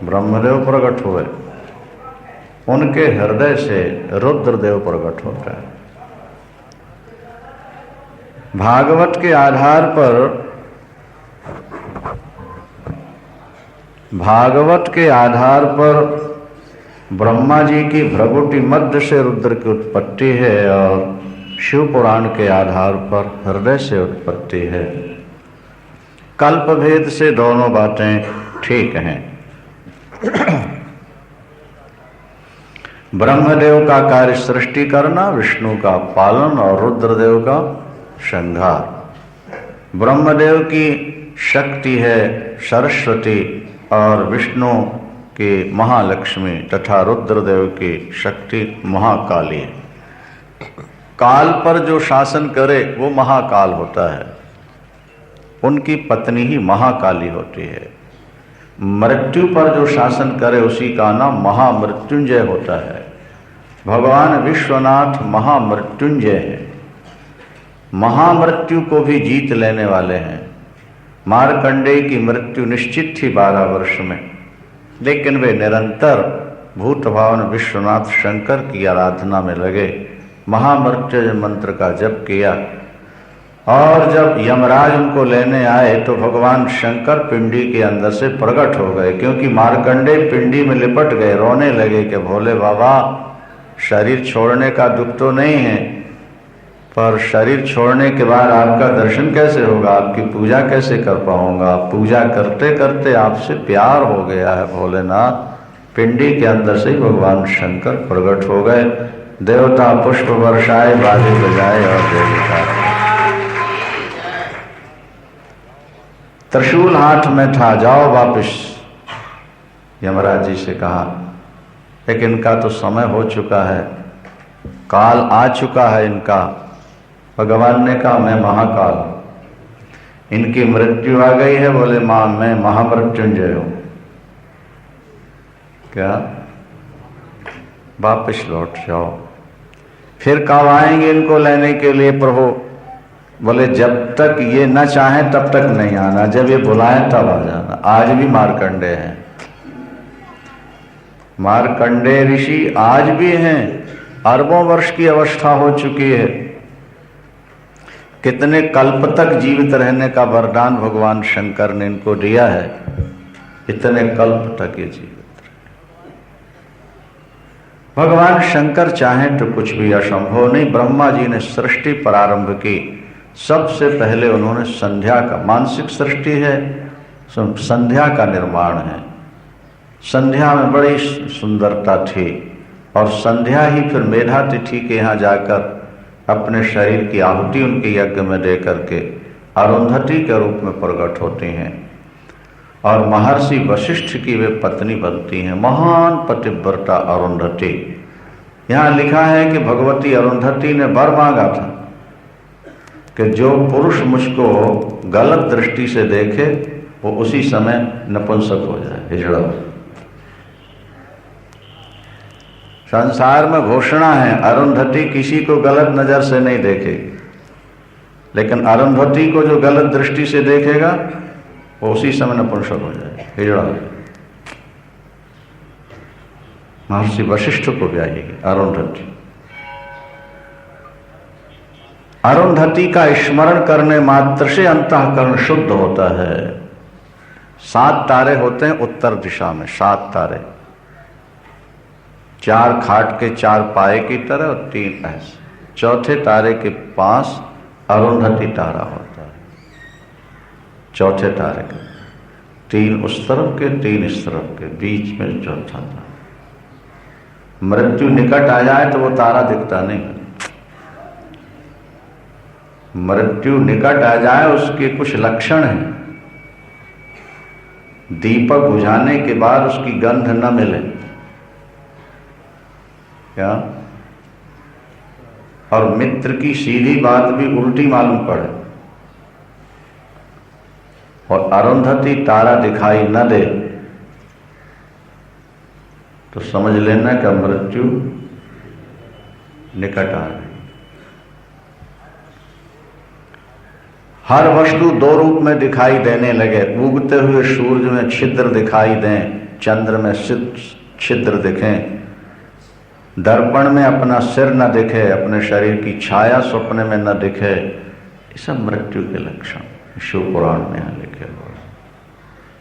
ब्रह्मदेव प्रकट हुए, उनके हृदय से रुद्रदेव प्रकट होता है। भागवत के आधार पर ब्रह्मा जी की भ्रगुटी मध्य से रुद्र की उत्पत्ति है और शिव पुराण के आधार पर हृदय से उत्पत्ति है। कल्प भेद से दोनों बातें ठीक हैं। ब्रह्मदेव का कार्य सृष्टि करना, विष्णु का पालन और रुद्रदेव का संहार। ब्रह्मदेव की शक्ति है सरस्वती और विष्णु की महालक्ष्मी तथा रुद्रदेव की शक्ति महाकाली है। काल पर जो शासन करे वो महाकाल होता है, उनकी पत्नी ही महाकाली होती है। मृत्यु पर जो शासन करे उसी का नाम महामृत्युंजय होता है। भगवान विश्वनाथ महामृत्युंजय है, महामृत्यु को भी जीत लेने वाले हैं। मार्कंडेय की मृत्यु निश्चित थी 12 वर्ष में, लेकिन वे निरंतर भूत भावन विश्वनाथ शंकर की आराधना में लगे, महामृत्युंजय मंत्र का जप किया। और जब यमराज उनको लेने आए तो भगवान शंकर पिंडी के अंदर से प्रकट हो गए, क्योंकि मार्कंडेय पिंडी में लिपट गए, रोने लगे कि भोले बाबा शरीर छोड़ने का दुख तो नहीं है, पर शरीर छोड़ने के बाद आपका दर्शन कैसे होगा, आपकी पूजा कैसे कर पाऊंगा। पूजा करते करते आपसे प्यार हो गया है भोलेनाथ। पिंडी के अंदर से ही भगवान शंकर प्रकट हो गए। देवता पुष्प वर्षाए, बाजे बजाए और देवता त्रिशूल हाथ में था, जाओ वापिस, यमराज जी से कहा। लेकिन इनका तो समय हो चुका है, काल आ चुका है इनका। भगवान ने कहा मैं महाकाल, इनकी मृत्यु आ गई है। बोले मां मैं महामृत्युंजय हूं। क्या वापिस लौट जाओ। फिर कब आएंगे इनको लेने के लिए प्रभु? बोले जब तक ये न चाहें तब तक नहीं आना, जब ये बुलाएं तब आ जाना। आज भी मार्कंडेय हैं, मार्कंडेय ऋषि आज भी हैं। अरबों वर्ष की अवस्था हो चुकी है, कितने कल्प तक जीवित रहने का वरदान भगवान शंकर ने इनको दिया है, इतने कल्प तक ये जीवित रहे। भगवान शंकर चाहें तो कुछ भी असंभव नहीं। ब्रह्मा जी ने सृष्टि प्रारंभ की, सबसे पहले उन्होंने संध्या का, मानसिक सृष्टि है, संध्या का निर्माण है। संध्या में बड़ी सुंदरता थी और संध्या ही फिर मेधा तिथि के यहाँ जाकर अपने शरीर की आहुति उनके यज्ञ में दे करके अरुंधति के रूप में प्रकट होती हैं और महर्षि वशिष्ठ की वे पत्नी बनती हैं, महान पतिव्रता अरुंधति। यहाँ लिखा है कि भगवती अरुंधति ने वर मांगा था कि जो पुरुष मुझको गलत दृष्टि से देखे वो उसी समय नपुंसक हो जाए, हिजड़ा हो। संसार में घोषणा है अरुंधति किसी को गलत नजर से नहीं देखेगी, लेकिन अरुंधति को जो गलत दृष्टि से देखेगा वो उसी समय नपुंसक हो जाए, हिजड़ा हो जाए। महर्षि वशिष्ठ को ब्याहेगी अरुंधति। अरुंधति का स्मरण करने मात्र से अंतःकरण शुद्ध होता है। 7 तारे होते हैं उत्तर दिशा में, 7 तारे, 4 खाट के 4 पाए की तरह और 3 ऐसे। चौथे तारे के पास अरुंधति तारा होता है, चौथे तारे के 3 उस तरफ के 3 इस तरफ के, बीच में चौथा तारा। मृत्यु निकट आ जाए तो वो तारा दिखता नहीं। मृत्यु निकट आ जाए उसके कुछ लक्षण हैं। दीपक बुझाने के बाद उसकी गंध न मिले, क्या, और मित्र की सीधी बात भी उल्टी मालूम पड़े और अरुंधति तारा दिखाई न दे तो समझ लेना कि मृत्यु निकट आ गई। हर वस्तु 2 रूप में दिखाई देने लगे। उगते हुए सूरज में छिद्र दिखाई दें चंद्र में छिद्र दिखें, दर्पण में अपना सिर न दिखे, अपने शरीर की छाया स्वप्न में न दिखे, ये सब मृत्यु के लक्षण शिव पुराण में यहाँ लिखे हुए।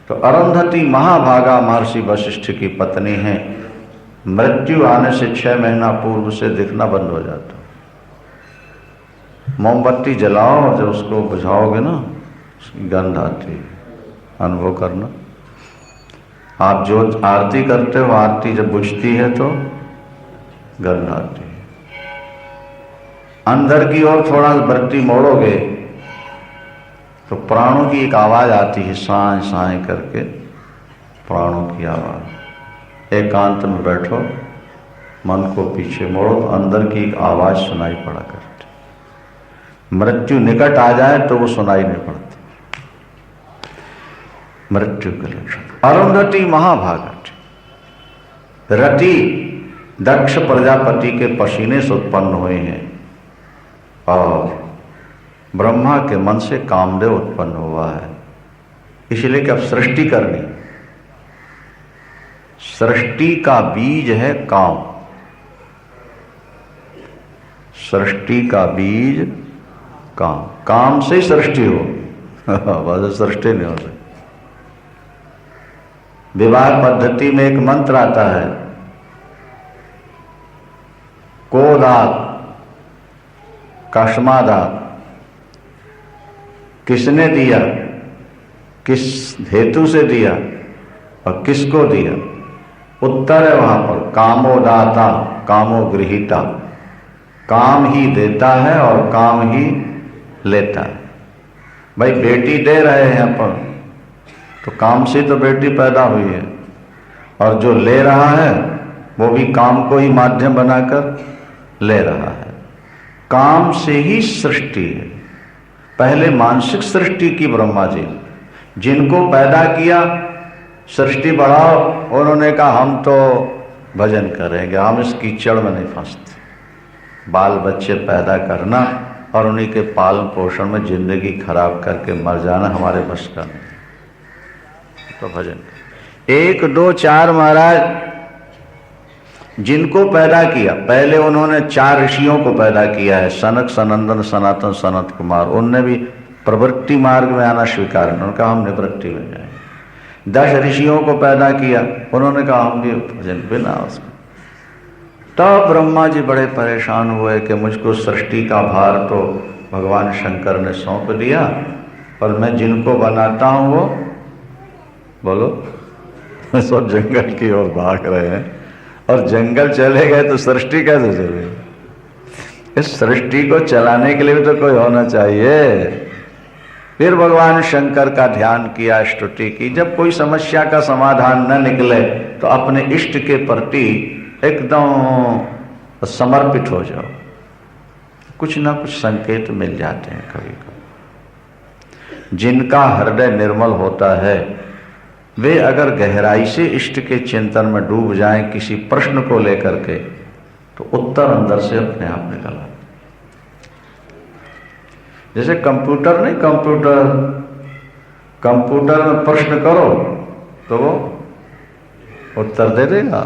तो अरुंधति महाभागा महर्षि वशिष्ठ की पत्नी है। मृत्यु आने से 6 महीना पूर्व से दिखना बंद हो जाता। मोमबत्ती जलाओ और जब उसको बुझाओगे ना, उसकी गंध आती है, अनुभव करना। आप जो आरती करते हो, आरती जब बुझती है तो गंध आती है। अंदर की ओर थोड़ा बत्ती मोड़ोगे तो प्राणों की एक आवाज आती है, साए साए करके प्राणों की आवाज। एकांत में बैठो, मन को पीछे मोड़ो तो अंदर की एक आवाज सुनाई पड़ा करती। मृत्यु निकट आ जाए तो वो सुनाई नहीं पड़ती। मृत्यु के लक्षण। अरुंधति महाभागा, रति दक्ष प्रजापति के पसीने से उत्पन्न हुए हैं और ब्रह्मा के मन से कामदेव उत्पन्न हुआ है। इसलिए कि अब सृष्टि करनी, सृष्टि का बीज है काम। सृष्टि का बीज काम, काम से सृष्टि हो, बस सृष्टि नहीं हो सकती। विवाह पद्धति में एक मंत्र आता है, कोदात कस्मादात, किसने दिया, किस हेतु से दिया और किसको दिया। उत्तर है वहां पर कामोदाता कामो गृहीता, काम ही देता है और काम ही लेता है। भाई बेटी दे रहे हैं अपन तो काम से तो बेटी पैदा हुई है, और जो ले रहा है वो भी काम को ही माध्यम बनाकर ले रहा है। काम से ही सृष्टि है। पहले मानसिक सृष्टि की ब्रह्मा जी, जिनको पैदा किया सृष्टि बढ़ाओ, उन्होंने कहा हम तो भजन करेंगे, हम इस कीचड़ में नहीं फंसते। बाल बच्चे पैदा करना और उन्हीं के पालन पोषण में जिंदगी खराब करके मर जाना हमारे बस का नहीं। तो भजन 1 2 4 महाराज जिनको पैदा किया, पहले उन्होंने 4 ऋषियों को पैदा किया है, सनक सनंदन सनातन सनत कुमार। उनने भी प्रवृत्ति मार्ग में आना स्वीकार, उन्होंने कहा हम निवृत्ति में जाएंगे। 10 ऋषियों को पैदा किया, उन्होंने कहा हम भी भजन बिना उसको। तब ब्रह्मा जी बड़े परेशान हुए कि मुझको सृष्टि का भार तो भगवान शंकर ने सौंप दिया, पर मैं जिनको बनाता हूं वो बोलो सब जंगल की ओर भाग रहे हैं, और जंगल चले गए तो सृष्टि कैसे चलेगी। इस सृष्टि को चलाने के लिए भी तो कोई होना चाहिए। फिर भगवान शंकर का ध्यान किया, स्तुति की। जब कोई समस्या का समाधान न निकले तो अपने इष्ट के प्रति एकदम समर्पित हो जाओ, कुछ ना कुछ संकेत मिल जाते हैं कभी कभी। जिनका हृदय निर्मल होता है वे अगर गहराई से इष्ट के चिंतन में डूब जाएं किसी प्रश्न को लेकर के, तो उत्तर अंदर से अपने आप निकल आता। जैसे कंप्यूटर नहीं, कंप्यूटर में प्रश्न करो तो वो उत्तर दे देगा।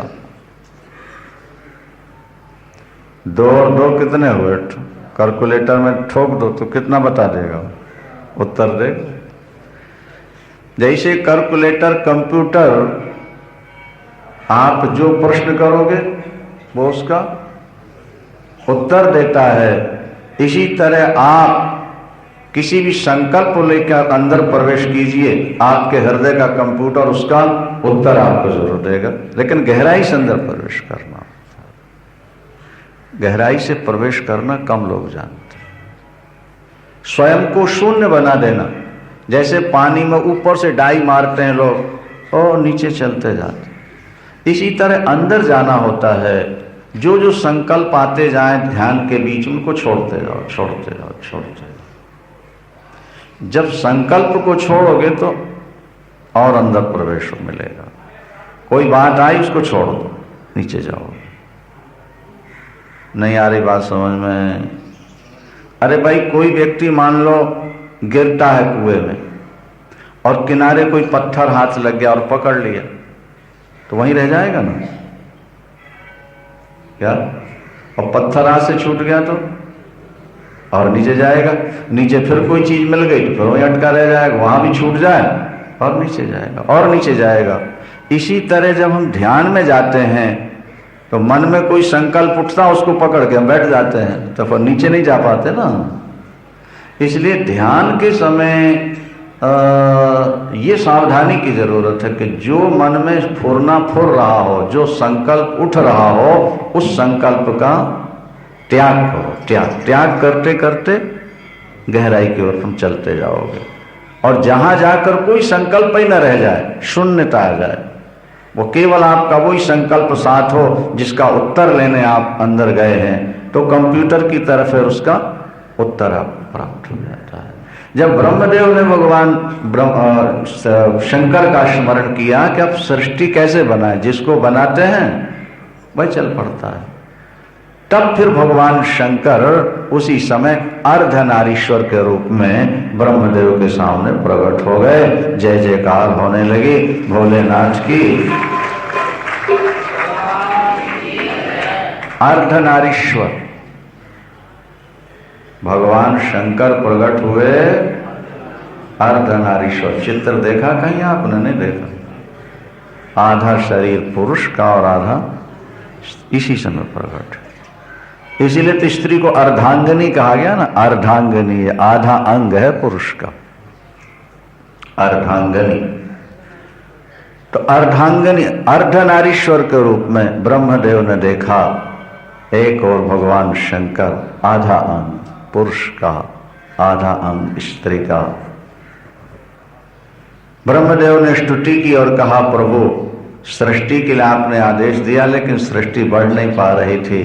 2 और 2 कितने हुए, कैलकुलेटर में ठोक दो तो कितना बता देगा, उत्तर देगा। जैसे कैलकुलेटर कंप्यूटर, आप जो प्रश्न करोगे वो उसका उत्तर देता है। इसी तरह आप किसी भी संकल्प को लेकर अंदर प्रवेश कीजिए, आपके हृदय का कंप्यूटर उसका उत्तर आपको जरूर देगा। लेकिन गहराई से अंदर प्रवेश करना, गहराई से प्रवेश करना कम लोग जानते हैं। स्वयं को शून्य बना देना, जैसे पानी में ऊपर से डाई मारते हैं लोग और नीचे चलते जाते, इसी तरह अंदर जाना होता है। जो जो संकल्प आते जाएं ध्यान के बीच, उनको छोड़ते जाओ, छोड़ते जाओ, छोड़ते जाओ। जब संकल्प को छोड़ोगे तो और अंदर प्रवेश मिलेगा। कोई बात आई उसको छोड़ दो, नीचे जाओ। नहीं आ रही बात समझ में? अरे भाई, कोई व्यक्ति मान लो गिरता है कुएं में और किनारे कोई पत्थर हाथ लग गया और पकड़ लिया, तो वहीं रह जाएगा ना क्या? और पत्थर हाथ से छूट गया तो और नीचे जाएगा, नीचे फिर कोई चीज मिल गई तो फिर वहीं अटका रह जाएगा, वहां भी छूट जाए और नीचे जाएगा और नीचे जाएगा। इसी तरह जब हम ध्यान में जाते हैं तो मन में कोई संकल्प उठता, उसको पकड़ के हम बैठ जाते हैं, तो फिर नीचे नहीं जा पाते ना। इसलिए ध्यान के समय ये सावधानी की जरूरत है कि जो मन में फुरना फुर रहा हो, जो संकल्प उठ रहा हो, उस संकल्प का त्याग करो। त्याग करते करते गहराई की ओर तुम चलते जाओगे, और जहां जाकर कोई संकल्प ही न रह जाए, शून्यता आ जाए, वो केवल आपका वही संकल्प साथ हो जिसका उत्तर लेने आप अंदर गए हैं, तो कंप्यूटर की तरफ है उसका उत्तर आपको प्राप्त हो जाता है। जब ब्रह्मदेव ने भगवान शंकर का स्मरण किया कि अब सृष्टि कैसे बनाए, जिसको बनाते हैं वह चल पड़ता है, तब फिर भगवान शंकर उसी समय अर्धनारीश्वर के रूप में ब्रह्मदेव के सामने प्रकट हो गए। जय जयकार होने लगी भोलेनाथ की। अर्धनारीश्वर भगवान शंकर प्रकट हुए, अर्धनारीश्वर। चित्र देखा कहीं आपने? नहीं देखा। आधा शरीर पुरुष का और आधा इसी समय प्रकट। इसीलिए तो स्त्री को अर्धांगिनी कहा गया ना। अर्धांगिनी आधा अंग है पुरुष का, अर्धांगिनी। तो अर्धांगिनी अर्धनारीश्वर के रूप में ब्रह्मदेव ने देखा, एक और भगवान शंकर आधा अंग पुरुष का, आधा अंग स्त्री का। ब्रह्मदेव ने स्तुति की और कहा, प्रभु सृष्टि के लिए आपने आदेश दिया, लेकिन सृष्टि बढ़ नहीं पा रही थी,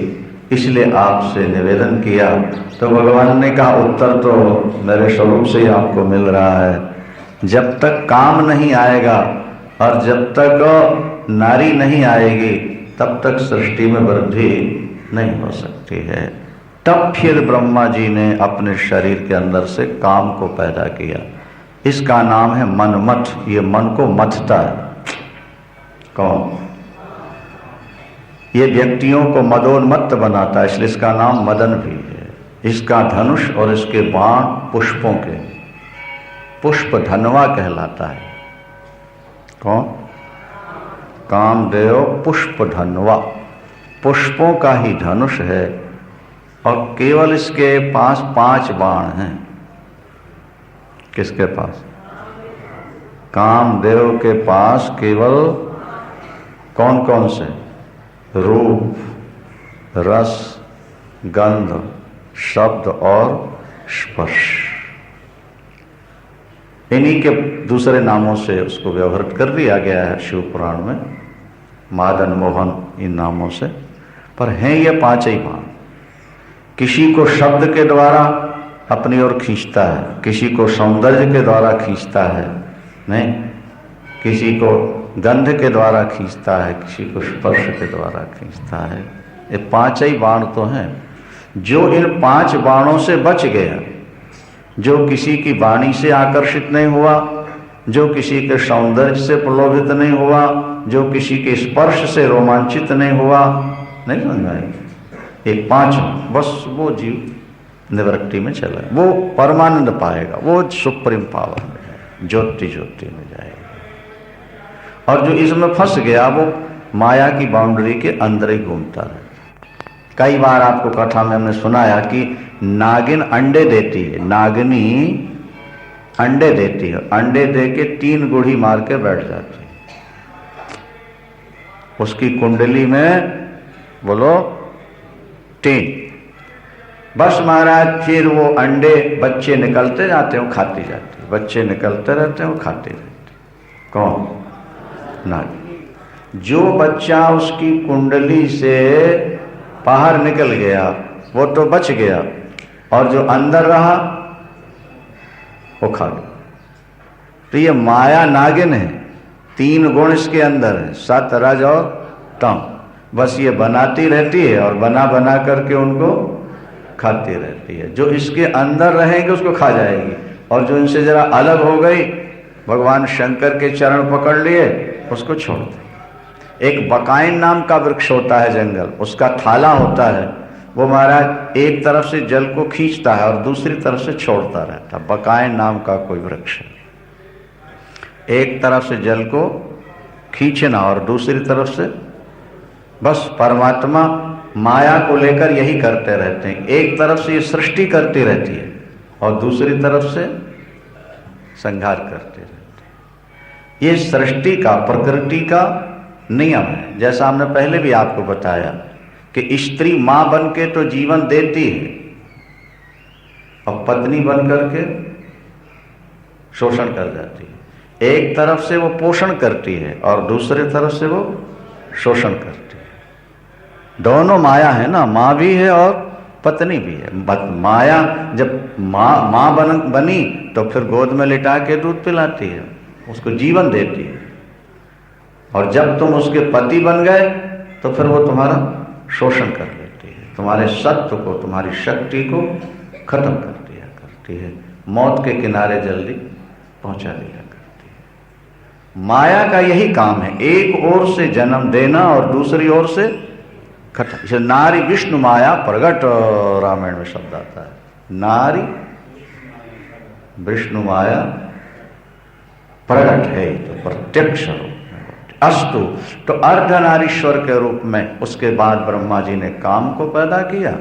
इसलिए आपसे निवेदन किया। तो भगवान ने कहा, उत्तर तो मेरे स्वरूप से ही आपको मिल रहा है। जब तक काम नहीं आएगा और जब तक नारी नहीं आएगी, तब तक सृष्टि में वृद्धि नहीं हो सकती है। तब फिर ब्रह्मा जी ने अपने शरीर के अंदर से काम को पैदा किया। इसका नाम है मनमथ। ये मन को मथता है। कौन? ये व्यक्तियों को मदोन्मत्त बनाता है, इसलिए इसका नाम मदन भी है। इसका धनुष और इसके बाण पुष्पों के, पुष्प धनवा कहलाता है। कौन? कामदेव पुष्प धनवा, पुष्पों का ही धनुष है, और केवल इसके पास 5 बाण हैं। किसके पास? कामदेव के पास केवल कौन कौन से? रूप, रस, गंध, शब्द और स्पर्श। इन्हीं के दूसरे नामों से उसको व्यवहारित कर दिया गया है शिव पुराण में, मादन मोहन इन नामों से। पर हैं ये 5 ही बाण। किसी को शब्द के द्वारा अपनी ओर खींचता है, किसी को सौंदर्य के द्वारा खींचता है, नहीं, किसी को गंध के द्वारा खींचता है, किसी को स्पर्श के द्वारा खींचता है। ये 5 ही बाण तो हैं। जो इन 5 बाणों से बच गया, जो किसी की वाणी से आकर्षित नहीं हुआ, जो किसी के सौंदर्य से प्रलोभित नहीं हुआ, जो किसी के स्पर्श से रोमांचित नहीं हुआ, नहीं समझ में आएगी। ये 5 बस वो जीव निवृत्ति में चला, वो परमानंद पाएगा, वो सुप्रीम पावर में, ज्योति ज्योति में जाएगा। और जो इसमें फंस गया, वो माया की बाउंड्री के अंदर ही घूमता रहे। कई बार आपको कथा में हमने सुनाया कि नागिन अंडे देती है, नागिनी अंडे देती है, अंडे दे के 3 गुढ़ी मार के बैठ जाती है। उसकी कुंडली में बोलो 3। बस महाराज फिर वो अंडे बच्चे निकलते जाते हैं, खाती जाती है, बच्चे निकलते रहते हैं, वो खाते रहते। कौन? नागिन। जो बच्चा उसकी कुंडली से बाहर निकल गया वो तो बच गया, और जो अंदर रहा वो खा गया। तो ये माया नागिन है, 3 गुण इसके अंदर है, सत, रज और तम। बस ये बनाती रहती है और बना बना करके उनको खाती रहती है। जो इसके अंदर रहेंगे उसको खा जाएगी, और जो इनसे जरा अलग हो गई, भगवान शंकर के चरण पकड़ लिए, उसको छोड़ दे। एक बकाइन नाम का वृक्ष होता है जंगल, उसका थाला होता है, वो महाराज एक तरफ से जल को खींचता है और दूसरी तरफ से छोड़ता रहता है। बकाइन नाम का कोई वृक्ष है, एक तरफ से जल को खींचना और दूसरी तरफ से, बस परमात्मा माया को लेकर यही करते रहते हैं। एक तरफ से ये सृष्टि करती रहती है और दूसरी तरफ से संहार करते रहते हैं। ये सृष्टि का, प्रकृति का नियम है। जैसा हमने पहले भी आपको बताया कि स्त्री मां बन के तो जीवन देती है और पत्नी बन करके शोषण कर जाती है। एक तरफ से वो पोषण करती है और दूसरी तरफ से वो शोषण करती है। दोनों माया है ना, माँ भी है और पत्नी भी है। माया जब माँ बनी तो फिर गोद में लिटा के दूध पिलाती है, उसको जीवन देती है, और जब तुम उसके पति बन गए तो फिर वो तुम्हारा शोषण कर लेती है, तुम्हारे सत्व को, तुम्हारी शक्ति को खत्म कर दिया करती है, मौत के किनारे जल्दी पहुंचा दिया करती है। माया का यही काम है, एक ओर से जन्म देना और दूसरी ओर से खत्म। इसे नारी विष्णु माया प्रगट रामायण में शब्द आता है, नारी विष्णु माया प्रगट है, तो प्रत्यक्ष रूप में अस्तु। तो अर्धनारीश्वर के रूप में उसके बाद ब्रह्मा जी ने काम को पैदा किया,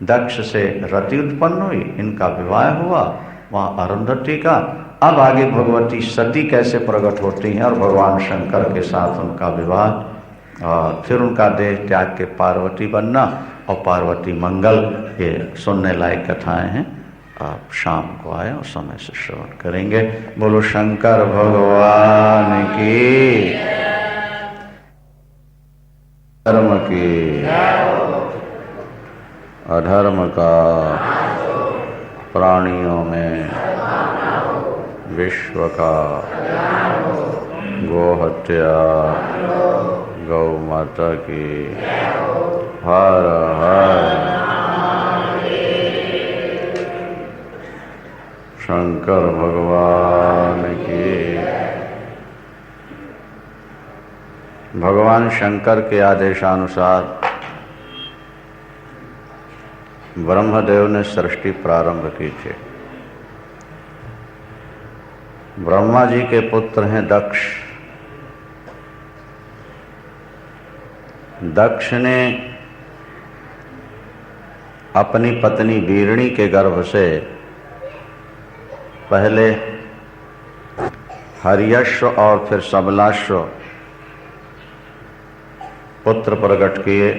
दक्ष से रति उत्पन्न हुई, इनका विवाह हुआ, वहां अरुंधति का। अब आगे भगवती सती कैसे प्रकट होती हैं और भगवान शंकर के साथ उनका विवाह, और फिर उनका देह त्याग के पार्वती बनना और पार्वती मंगल, ये सुनने लायक कथाएं हैं। आप शाम को आए और समय से श्रवण करेंगे। बोलो शंकर भगवान की, धर्म की, अधर्म का प्राणियों में, विश्व का, गोहत्या, गौ माता की, हर हर शंकर भगवान की। भगवान शंकर के आदेशानुसार ब्रह्मदेव ने सृष्टि प्रारंभ की थी। ब्रह्मा जी के पुत्र हैं दक्ष। दक्ष ने अपनी पत्नी वीरणी के गर्भ से पहले हर्यश्व और फिर सबलाश्व पुत्र प्रकट किए।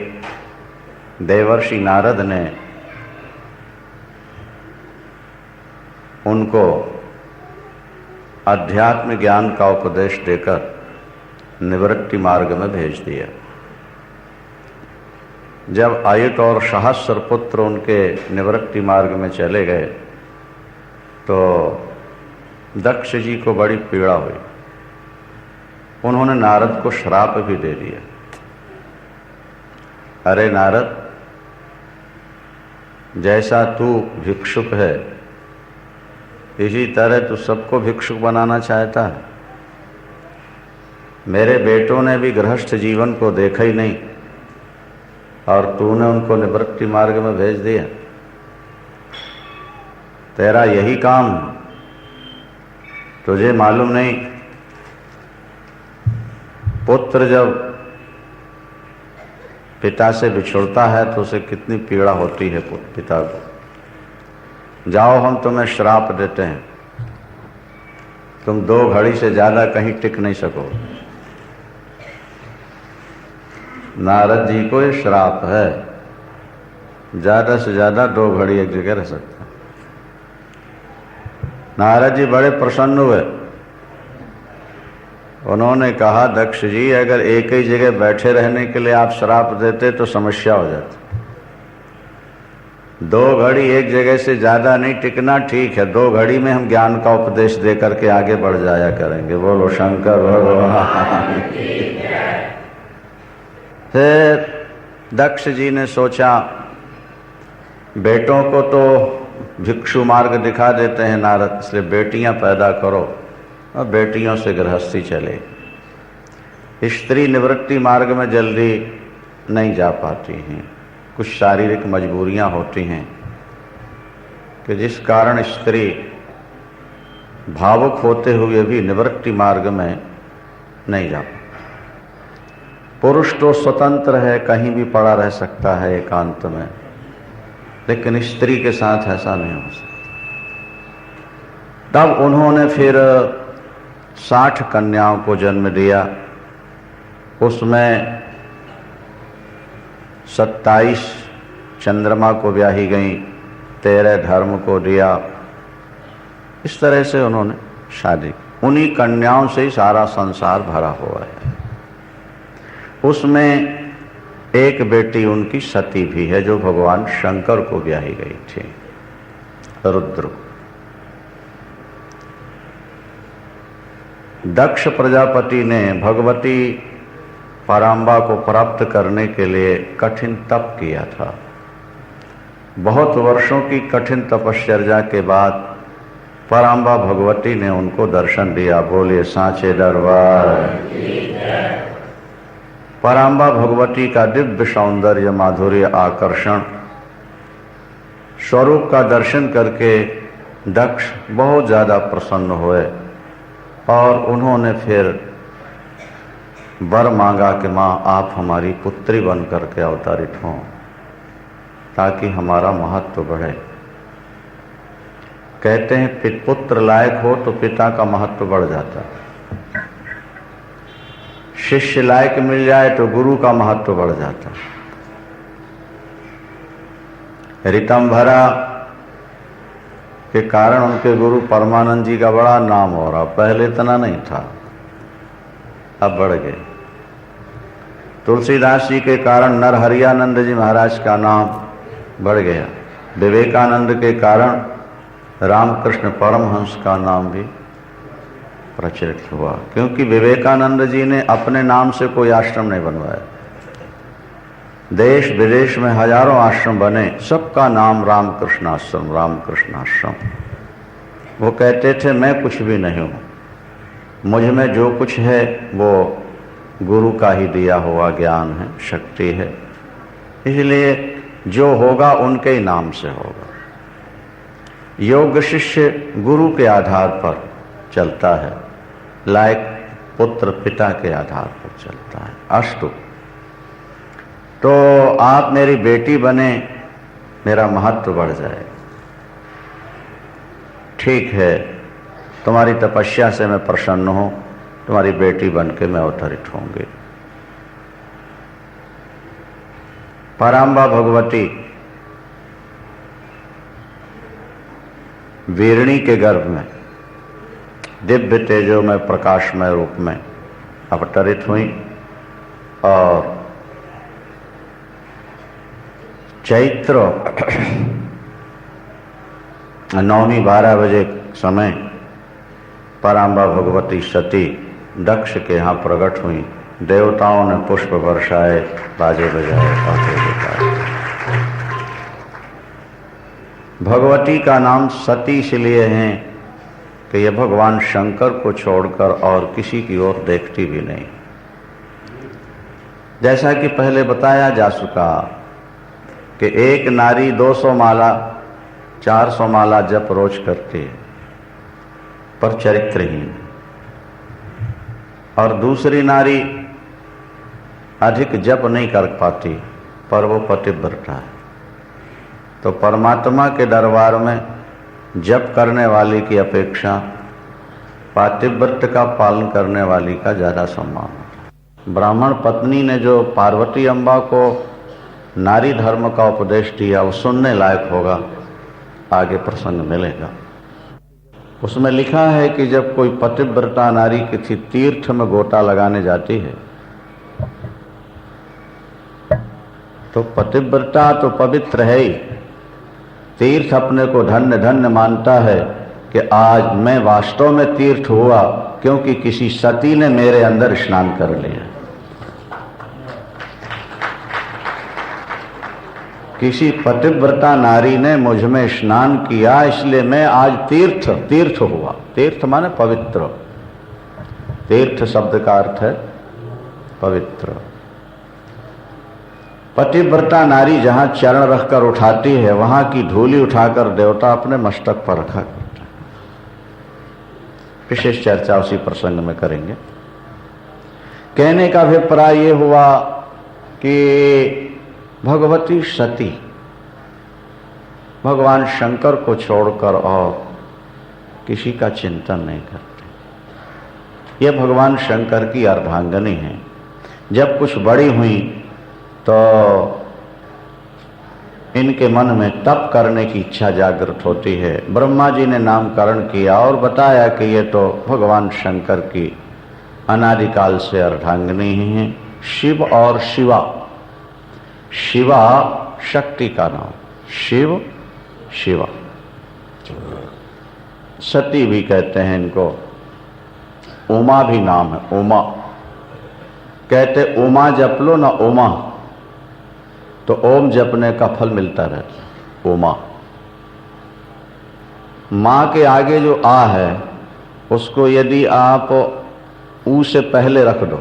देवर्षि नारद ने उनको अध्यात्म ज्ञान का उपदेश देकर निवृत्ति मार्ग में भेज दिया। जब आयुत और सहस्र पुत्र उनके निवृत्ति मार्ग में चले गए तो दक्ष जी को बड़ी पीड़ा हुई। उन्होंने नारद को श्राप भी दे दिया। अरे नारद, जैसा तू भिक्षुक है इसी तरह तू सबको भिक्षुक बनाना चाहता है। मेरे बेटों ने भी गृहस्थ जीवन को देखा ही नहीं और तूने उनको निवृत्ति मार्ग में भेज दिया। तेरा यही काम है। तुझे मालूम नहीं, पुत्र जब पिता से बिछुड़ता है तो उसे कितनी पीड़ा होती है पिता को। जाओ, हम तुम्हें श्राप देते हैं, तुम 2 घड़ी से ज्यादा कहीं टिक नहीं सको। नारद जी को ये श्राप है, ज्यादा से ज्यादा 2 घड़ी एक जगह रह सकता। नारद जी बड़े प्रसन्न हुए। उन्होंने कहा, दक्ष जी, अगर एक ही जगह बैठे रहने के लिए आप श्राप देते तो समस्या हो जाती। 2 घड़ी एक जगह से ज्यादा नहीं टिकना ठीक है, 2 घड़ी में हम ज्ञान का उपदेश दे करके आगे बढ़ जाया करेंगे। बोलो शंकर भगवान। फिर दक्ष जी ने सोचा, बेटों को तो भिक्षु मार्ग दिखा देते हैं नारद, इसलिए बेटियां पैदा करो और बेटियों से गृहस्थी चले। स्त्री निवृत्ति मार्ग में जल्दी नहीं जा पाती हैं, कुछ शारीरिक मजबूरियां होती हैं कि जिस कारण स्त्री भावुक होते हुए भी निवृत्ति मार्ग में नहीं जा पाती। पुरुष तो स्वतंत्र है, कहीं भी पड़ा रह सकता है एकांत में, लेकिन स्त्री के साथ ऐसा नहीं हो सकता। तब उन्होंने फिर 60 कन्याओं को जन्म दिया। उसमें 27 चंद्रमा को ब्याही गई, 13 धर्म को दिया। इस तरह से उन्होंने शादी, उन्हीं कन्याओं से ही सारा संसार भरा हुआ है। उसमें एक बेटी उनकी सती भी है, जो भगवान शंकर को ब्याही गई थी, रुद्र। दक्ष प्रजापति ने भगवती पराम्बा को प्राप्त करने के लिए कठिन तप किया था। बहुत वर्षों की कठिन तपश्चर्या के बाद पराम्बा भगवती ने उनको दर्शन दिया। बोलिए सांचे दरबार। पराम्बा भगवती का दिव्य सौंदर्य, माधुर्य, आकर्षण स्वरूप का दर्शन करके दक्ष बहुत ज़्यादा प्रसन्न हुए और उन्होंने फिर वर मांगा कि माँ आप हमारी पुत्री बन करके अवतरित हों ताकि हमारा महत्व बढ़े। कहते हैं पुत्र लायक हो तो पिता का महत्व बढ़ जाता है, शिष्य लायक मिल जाए तो गुरु का महत्व बढ़ जाता है। ऋतंभरा के कारण उनके गुरु परमानंद जी का बड़ा नाम हो रहा, पहले इतना नहीं था, अब बढ़ गए। तुलसीदास जी के कारण नरहरियानंद जी महाराज का नाम बढ़ गया। विवेकानंद के कारण रामकृष्ण परमहंस का नाम भी प्रचलित हुआ, क्योंकि विवेकानंद जी ने अपने नाम से कोई आश्रम नहीं बनवाया। देश विदेश में हजारों आश्रम बने, सबका नाम रामकृष्ण आश्रम, रामकृष्ण आश्रम। वो कहते थे मैं कुछ भी नहीं हूँ, मुझ में जो कुछ है वो गुरु का ही दिया हुआ ज्ञान है, शक्ति है, इसलिए जो होगा उनके ही नाम से होगा। योग्य शिष्य गुरु के आधार पर चलता है, लायक पुत्र पिता के आधार पर चलता है। अस्तु, तो आप मेरी बेटी बने, मेरा महत्व बढ़ जाए। ठीक है, तुम्हारी तपस्या से मैं प्रसन्न हूं, तुम्हारी बेटी बन के मैं अवतरित होंगी। पराम्बा भगवती वीरणी के गर्भ में दिव्य तेजोमय प्रकाशमय रूप में अवतरित हुई और चैत्र 9 12 बजे समय पराम्बा भगवती सती दक्ष के यहाँ प्रकट हुई। देवताओं ने पुष्प बरसाए, बाजे बजाए, पाते बजाए। भगवती का नाम सती इसलिए है कि यह भगवान शंकर को छोड़कर और किसी की ओर देखती भी नहीं। जैसा कि पहले बताया जा चुका कि एक नारी 200 माला 400 माला जप रोज करती है पर चरित्रहीन, और दूसरी नारी अधिक जप नहीं कर पाती पर वो पतिव्रता है। तो परमात्मा के दरबार में जप करने वाली की अपेक्षा पातिव्रत का पालन करने वाली का ज़्यादा सम्मान है। ब्राह्मण पत्नी ने जो पार्वती अम्बा को नारी धर्म का उपदेश दिया वो सुनने लायक होगा, आगे प्रसंग मिलेगा। उसमें लिखा है कि जब कोई पतिव्रता नारी किसी तीर्थ में गोता लगाने जाती है तो पतिव्रता तो पवित्र है ही, तीर्थ अपने को धन्य धन्य मानता है कि आज मैं वास्तव में तीर्थ हुआ क्योंकि किसी सती ने मेरे अंदर स्नान कर लिया, किसी पतिव्रता नारी ने मुझ में स्नान किया, इसलिए मैं आज तीर्थ हुआ। तीर्थ माने पवित्र। तीर्थ शब्द का अर्थ है पवित्र। पतिव्रता नारी जहाँ चरण रखकर उठाती है, वहाँ की धूली उठाकर देवता अपने मस्तक पर रखा करते हैं। विशेष चर्चा उसी प्रसंग में करेंगे। कहने का अभिप्राय ये हुआ कि भगवती सती भगवान शंकर को छोड़कर और किसी का चिंतन नहीं करते। ये भगवान शंकर की अर्धांगिनी हैं। जब कुछ बड़ी हुई तो इनके मन में तप करने की इच्छा जागृत होती है। ब्रह्मा जी ने नामकरण किया और बताया कि ये तो भगवान शंकर की अनादिकाल से अर्धांगिनी ही हैं। शिव और शिवा, शिवा शक्ति का नाम, शिव शिवा। सती भी कहते हैं इनको, उमा भी नाम है, उमा। कहते उमा जप लो ना उमा, तो ओम जपने का फल मिलता रहता। उमा। माँ के आगे जो आ है उसको यदि आप ऊ से पहले रख दो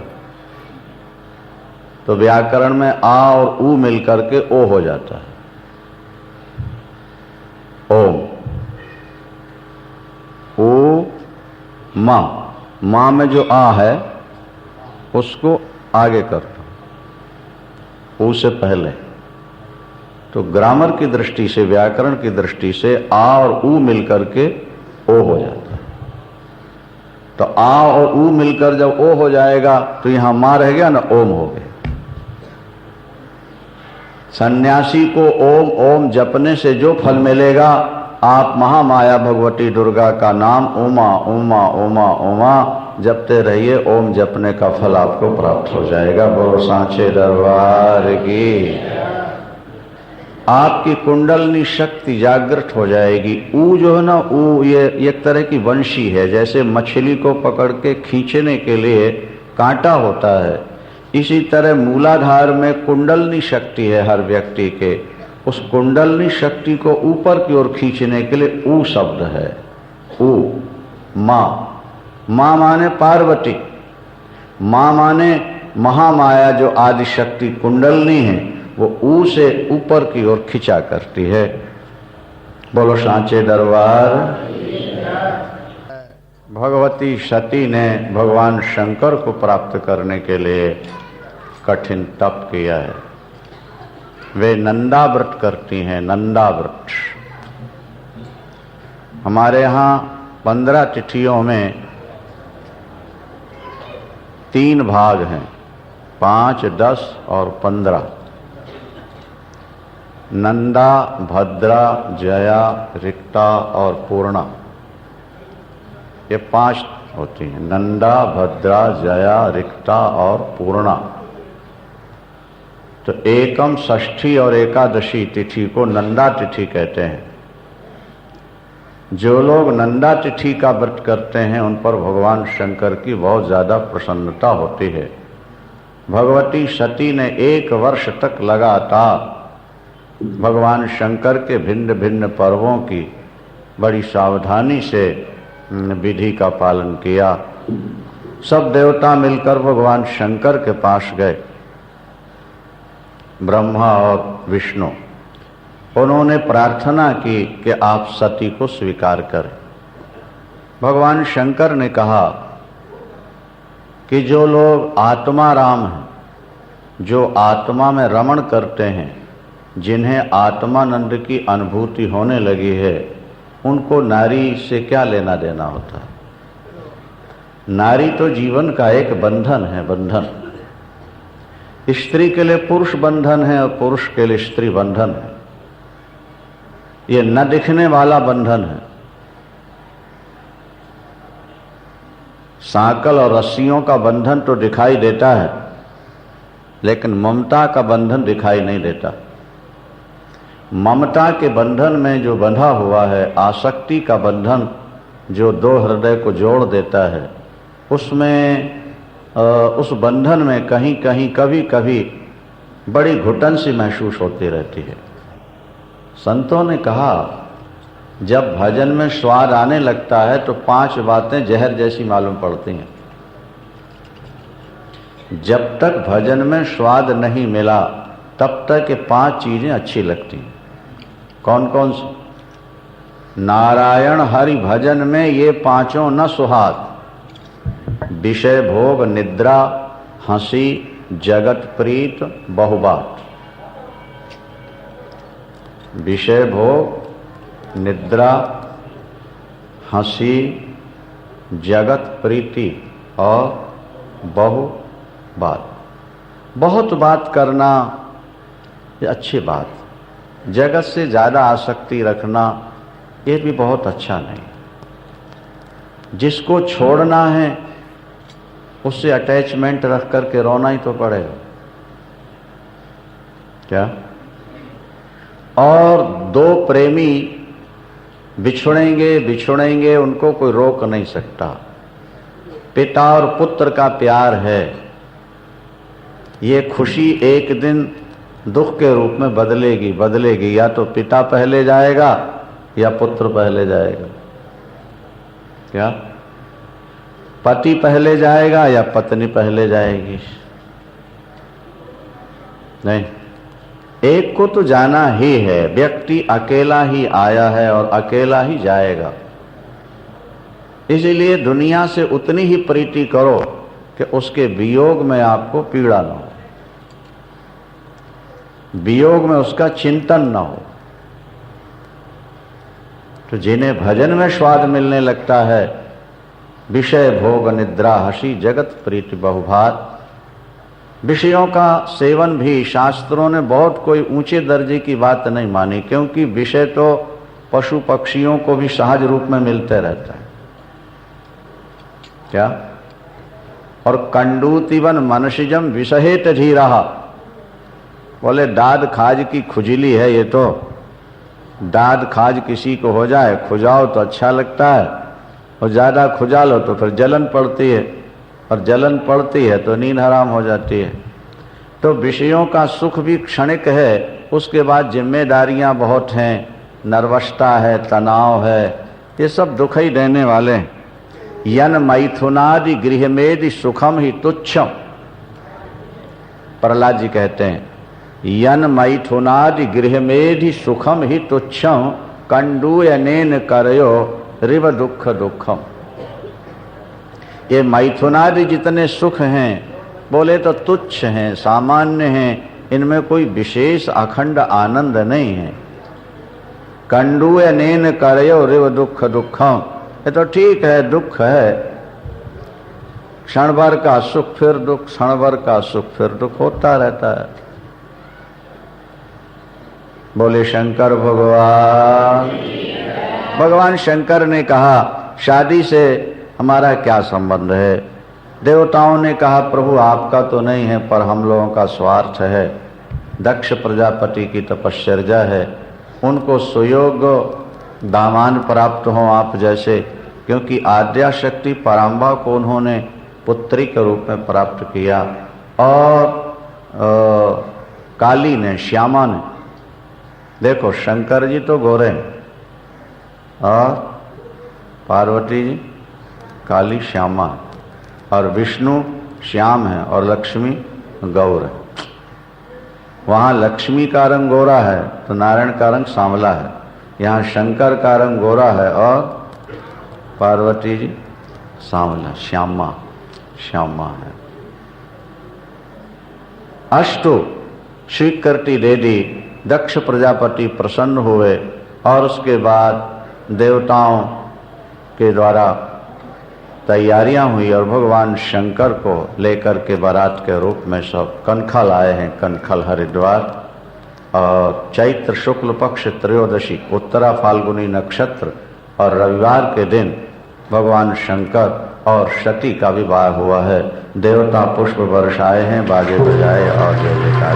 तो व्याकरण में आ और ऊ मिलकर के ओ हो जाता है, ओम। ओ माँ, माँ में जो आ है उसको आगे कर दो, ऊ से पहले। तो ग्रामर की दृष्टि से, व्याकरण की दृष्टि से आ और ऊ मिलकर के ओ हो जाता है। तो आ और ऊ मिलकर जब ओ हो जाएगा तो यहां मां रह गया ना, ओम हो गया। सन्यासी को ओम ओम जपने से जो फल मिलेगा, आप महामाया भगवती दुर्गा का नाम उमा उमा उमा उमा जपते रहिए, ओम जपने का फल आपको प्राप्त हो जाएगा। बोलो सांचे दरबार की। आपकी कुंडलनी शक्ति जागृत हो जाएगी। ऊ जो है ना, ऊ ये एक तरह की वंशी है। जैसे मछली को पकड़ के खींचने के लिए कांटा होता है, इसी तरह मूलाधार में कुंडलनी शक्ति है हर व्यक्ति के। उस कुंडलनी शक्ति को ऊपर की ओर खींचने के लिए ऊ शब्द है। ऊ माँ, माँ माने पार्वती, माँ माने महामाया जो आदि शक्ति कुंडलनी है, वो ऊ से ऊपर की ओर खिंचा करती है। बोलो सांचे दरबार। भगवती सती ने भगवान शंकर को प्राप्त करने के लिए कठिन तप किया है। वे नंदा व्रत करती हैं, नंदा व्रत। हमारे यहाँ 15 तिथियों में 3 भाग हैं, 5, 10 और 15। नंदा, भद्रा, जया, रिक्ता और पूर्णा, ये 5 होती हैं। नंदा, भद्रा, जया, रिक्ता और पूर्णा। तो एकम, षष्ठी और एकादशी तिथि को नंदा तिथि कहते हैं। जो लोग नंदा तिथि का व्रत करते हैं उन पर भगवान शंकर की बहुत ज़्यादा प्रसन्नता होती है। भगवती सती ने 1 वर्ष तक लगातार भगवान शंकर के भिन्न भिन्न पर्वों की बड़ी सावधानी से विधि का पालन किया। सब देवता मिलकर भगवान शंकर के पास गए, ब्रह्मा और विष्णु। उन्होंने प्रार्थना की कि आप सती को स्वीकार करें। भगवान शंकर ने कहा कि जो लोग आत्मा राम हैं, जो आत्मा में रमण करते हैं, जिन्हें आत्मानंद की अनुभूति होने लगी है, उनको नारी से क्या लेना देना होता है। नारी तो जीवन का एक बंधन है, बंधन। स्त्री के लिए पुरुष बंधन है और पुरुष के लिए स्त्री बंधन है। ये न दिखने वाला बंधन है। सांकल और रस्सियों का बंधन तो दिखाई देता है, लेकिन ममता का बंधन दिखाई नहीं देता। ममता के बंधन में जो बंधा हुआ है, आसक्ति का बंधन जो 2 हृदय को जोड़ देता है, उसमें उस बंधन में कहीं कहीं कभी कभी बड़ी घुटन सी महसूस होती रहती है। संतों ने कहा, जब भजन में स्वाद आने लगता है तो 5 बातें जहर जैसी मालूम पड़ती हैं। जब तक भजन में स्वाद नहीं मिला तब तक ये 5 चीजें अच्छी लगती हैं। कौन कौन सी? नारायण हरि भजन में ये 5 न सुहात। विषय भोग, निद्रा, हंसी, जगत प्रीत, बहुबात। विषय भोग, निद्रा, हंसी, जगत प्रीति और बहु बात। बहुत बात करना ये अच्छी बात, जगत से ज़्यादा आसक्ति रखना ये भी बहुत अच्छा नहीं। जिसको छोड़ना है उससे अटैचमेंट रख करके रोना ही तो पड़ेगा क्या? और 2 प्रेमी बिछुड़ेंगे उनको कोई रोक नहीं सकता। पिता और पुत्र का प्यार है, ये खुशी एक दिन दुख के रूप में बदलेगी। या तो पिता पहले जाएगा या पुत्र पहले जाएगा। क्या? पति पहले जाएगा या पत्नी पहले जाएगी? नहीं, एक को तो जाना ही है। व्यक्ति अकेला ही आया है और अकेला ही जाएगा। इसीलिए दुनिया से उतनी ही प्रीति करो कि उसके वियोग में आपको पीड़ा न हो, वियोग में उसका चिंतन न हो। तो जिन्हें भजन में स्वाद मिलने लगता है, विषय भोग, निद्रा, हंसी, जगत प्रीति, बहुभात। विषयों का सेवन भी शास्त्रों ने बहुत कोई ऊंचे दर्जे की बात नहीं मानी, क्योंकि विषय तो पशु पक्षियों को भी सहज रूप में मिलते रहता है। क्या? और कंडूतिवन मनुष्यजम विषहेत धीरहा। बोले दाद खाज की खुजली है ये तो। दाद खाज किसी को हो जाए, खुजाओ तो अच्छा लगता है, और ज़्यादा खुजा लो तो फिर जलन पड़ती है, और जलन पड़ती है तो नींद हराम हो जाती है। तो विषयों का सुख भी क्षणिक है, उसके बाद जिम्मेदारियां बहुत हैं, नर्वसता है, तनाव है, ये सब दुख ही देने वाले हैं। यन मैथुनादि गृहमेदि सुखम ही तुच्छम। प्रहलाद जी कहते हैं, यन मैथुनादि गृहमेदि सुखम ही तुच्छम कंडूयनेन करयो रिव दुख दुखम। ये मैथुनादि जितने सुख हैं बोले तो तुच्छ हैं, सामान्य हैं, इनमें कोई विशेष अखंड आनंद नहीं है। कंडूयनेन करयो रिव दुख दुखम, ये तो ठीक है, दुख है, क्षण भर का सुख फिर दुख, क्षण भर का सुख फिर दुख होता रहता है। बोले शंकर भगवान। भगवान शंकर ने कहा शादी से हमारा क्या संबंध है? देवताओं ने कहा प्रभु आपका तो नहीं है, पर हम लोगों का स्वार्थ है। दक्ष प्रजापति की तपश्चर्या है, उनको सुयोग दामान प्राप्त हो आप जैसे, क्योंकि आद्या शक्ति पराम्बा को उन्होंने पुत्री के रूप में प्राप्त किया, और काली ने, श्यामा ने। देखो शंकर जी तो गोरे हैं और पार्वती जी काली श्यामा, और विष्णु श्याम है और लक्ष्मी गौर है। वहाँ लक्ष्मी का रंग गोरा है तो नारायण का रंग सांवला है, यहाँ शंकर का रंग गोरा है और पार्वती जी सांवला, श्यामा श्यामा है। अष्टो स्वीकृति दे दी, दक्ष प्रजापति प्रसन्न हुए, और उसके बाद देवताओं के द्वारा तैयारियां हुई और भगवान शंकर को लेकर के बारात के रूप में सब कनखल आए हैं, कनखल हरिद्वार। और चैत्र शुक्ल पक्ष त्रयोदशी उत्तरा फाल्गुनी नक्षत्र और रविवार के दिन भगवान शंकर और सती का विवाह हुआ है। देवता पुष्प बरसाए हैं, बाजे बजाए और जय जयकार।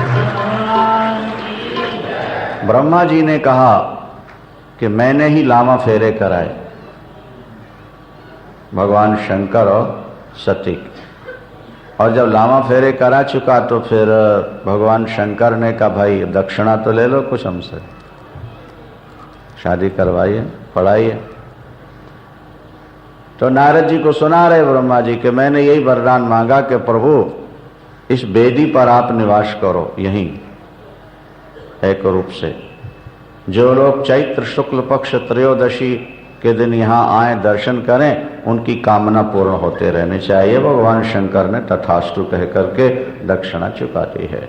ब्रह्मा जी ने कहा कि मैंने ही लामा फेरे कराए, भगवान शंकर और सती। और जब लामा फेरे करा चुका तो फिर भगवान शंकर ने कहा भाई दक्षिणा तो ले लो कुछ हमसे, शादी करवाइए, पढ़ाइए। तो नारद जी को सुना रहे ब्रह्मा जी कि मैंने यही वरदान मांगा कि प्रभु इस वेदी पर आप निवास करो यहीं एक रूप से। जो लोग चैत्र शुक्ल पक्ष त्रयोदशी के दिन यहाँ आए दर्शन करें, उनकी कामना पूर्ण होते रहनी चाहिए। भगवान शंकर ने तथास्तु कह करके दक्षिणा चुका दी है।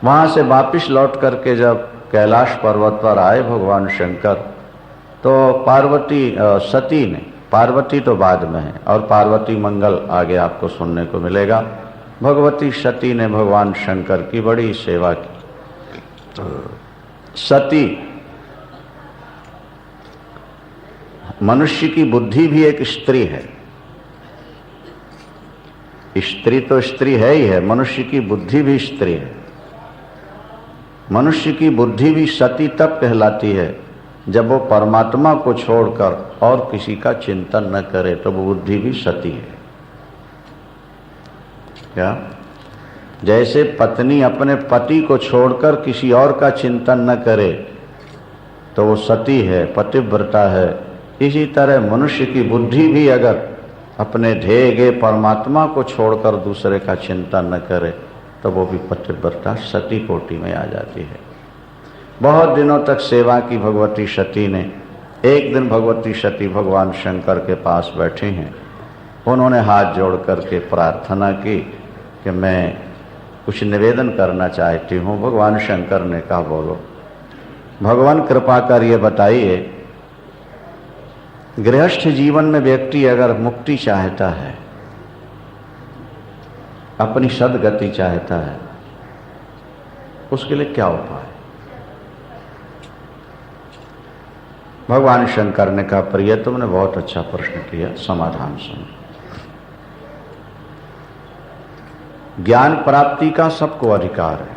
वहाँ से वापिस लौट करके जब कैलाश पर्वत पर आए भगवान शंकर, तो पार्वती सती ने, पार्वती तो बाद में है और पार्वती मंगल आगे आपको सुनने को मिलेगा, भगवती सती ने भगवान शंकर की बड़ी सेवा की। सती, मनुष्य की बुद्धि भी एक स्त्री है। स्त्री तो स्त्री है ही है, मनुष्य की बुद्धि भी स्त्री है। मनुष्य की बुद्धि भी सती तब कहलाती है जब वो परमात्मा को छोड़कर और किसी का चिंतन न करे, तो वो बुद्धि भी सती है। क्या? जैसे पत्नी अपने पति को छोड़कर किसी और का चिंतन न करे तो वो सती है, पतिव्रता है। इसी तरह मनुष्य की बुद्धि भी अगर अपने ध्येय गए परमात्मा को छोड़कर दूसरे का चिंतन न करे तो वो भी पतिव्रता सती कोटि में आ जाती है। बहुत दिनों तक सेवा की भगवती सती ने। एक दिन भगवती सती भगवान शंकर के पास बैठी हैं। उन्होंने हाथ जोड़ करके प्रार्थना की कि मैं कुछ निवेदन करना चाहती हूँ। भगवान शंकर ने कहा बोलो। भगवान कृपा कर ये बताइए, गृहस्थ जीवन में व्यक्ति अगर मुक्ति चाहता है, अपनी सद्गति चाहता है, उसके लिए क्या उपाय? भगवान शंकर ने कहा प्रिय, तुमने बहुत अच्छा प्रश्न किया, समाधान सुनो। ज्ञान प्राप्ति का सबको अधिकार है।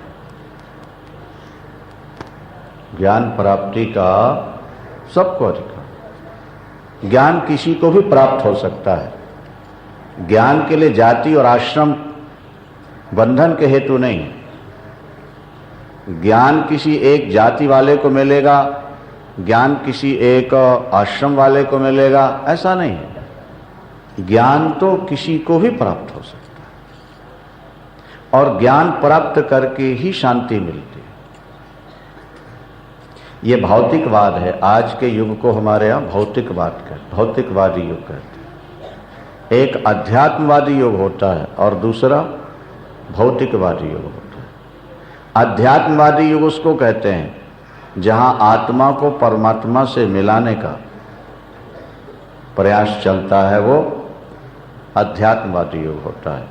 ज्ञान प्राप्ति का सबको अधिकार। ज्ञान किसी को भी प्राप्त हो सकता है। ज्ञान के लिए जाति और आश्रम बंधन के हेतु नहीं है। ज्ञान किसी एक जाति वाले को मिलेगा, ज्ञान किसी एक आश्रम वाले को मिलेगा, ऐसा नहीं है। ज्ञान तो किसी को भी प्राप्त हो सकता है और ज्ञान प्राप्त करके ही शांति मिलती है। ये भौतिकवाद है। आज के युग को हमारे यहाँ भौतिकवाद कहते, भौतिकवादी युग कहते हैं। एक अध्यात्मवादी युग होता है और दूसरा भौतिकवादी युग होता है। अध्यात्मवादी युग उसको कहते हैं जहां आत्मा को परमात्मा से मिलाने का प्रयास चलता है, वो अध्यात्मवादी युग होता है।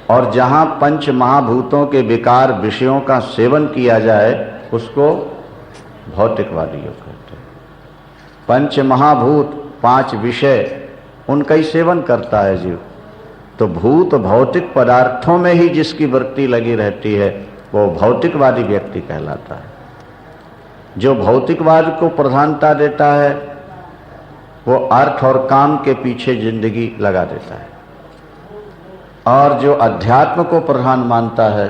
और जहां पंच महाभूतों के विकार विषयों का सेवन किया जाए, उसको भौतिकवादी युग कहते हैं। पंच महाभूत, पांच विषय, उनका ही सेवन करता है जीव। तो भूत भौतिक पदार्थों में ही जिसकी वृत्ति लगी रहती है, वो भौतिकवादी व्यक्ति कहलाता है। जो भौतिकवाद को प्रधानता देता है, वो अर्थ और काम के पीछे जिंदगी लगा देता है। और जो अध्यात्म को प्रधान मानता है,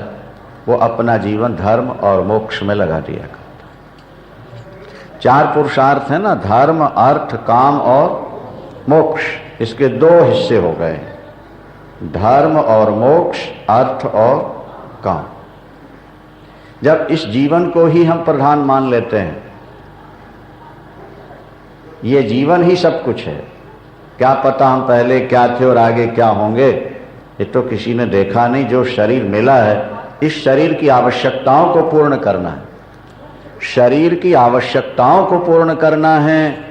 वो अपना जीवन धर्म और मोक्ष में लगा दिया करता है। चार पुरुषार्थ है ना, धर्म, अर्थ, काम और मोक्ष। इसके दो हिस्से हो गए, धर्म और मोक्ष, अर्थ और काम। जब इस जीवन को ही हम प्रधान मान लेते हैं, ये जीवन ही सब कुछ है, क्या पता हम पहले क्या थे और आगे क्या होंगे, ये तो किसी ने देखा नहीं। जो शरीर मिला है, इस शरीर की आवश्यकताओं को पूर्ण करना है। शरीर की आवश्यकताओं को पूर्ण करना है,